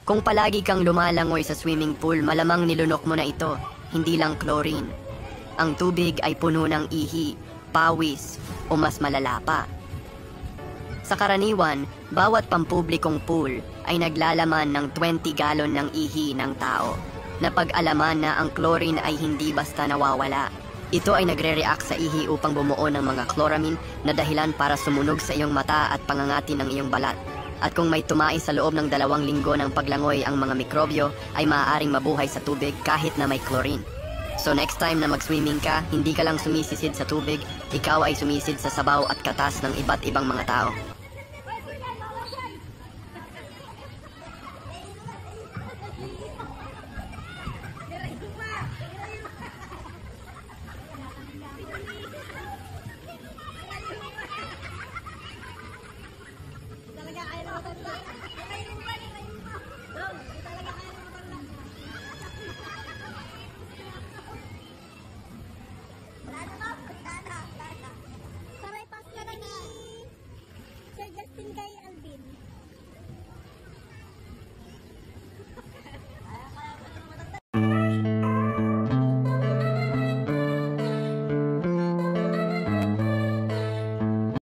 Kung palagi kang lumalangoy sa swimming pool, malamang nilunok mo na ito, hindi lang chlorine. Ang tubig ay puno ng ihi, pawis, o mas malala pa. Sa karaniwan, bawat pampublikong pool ay naglalaman ng 20 galon ng ihi ng tao. Napag-alaman na ang chlorine ay hindi basta nawawala. Ito ay nagre-react sa ihi upang bumuo ng mga chloramine na dahilan para sumunog sa iyong mata at pangangati ng iyong balat. At kung may tumai sa loob ng 2 linggo ng paglangoy ang mga mikrobyo, ay maaaring mabuhay sa tubig kahit na may chlorine. So next time na mag-swimming ka, hindi ka lang sumisisid sa tubig, ikaw ay sumisid sa sabaw at katas ng iba't ibang mga tao. Sabay pas ka na ni Sir Justin kay Alvin.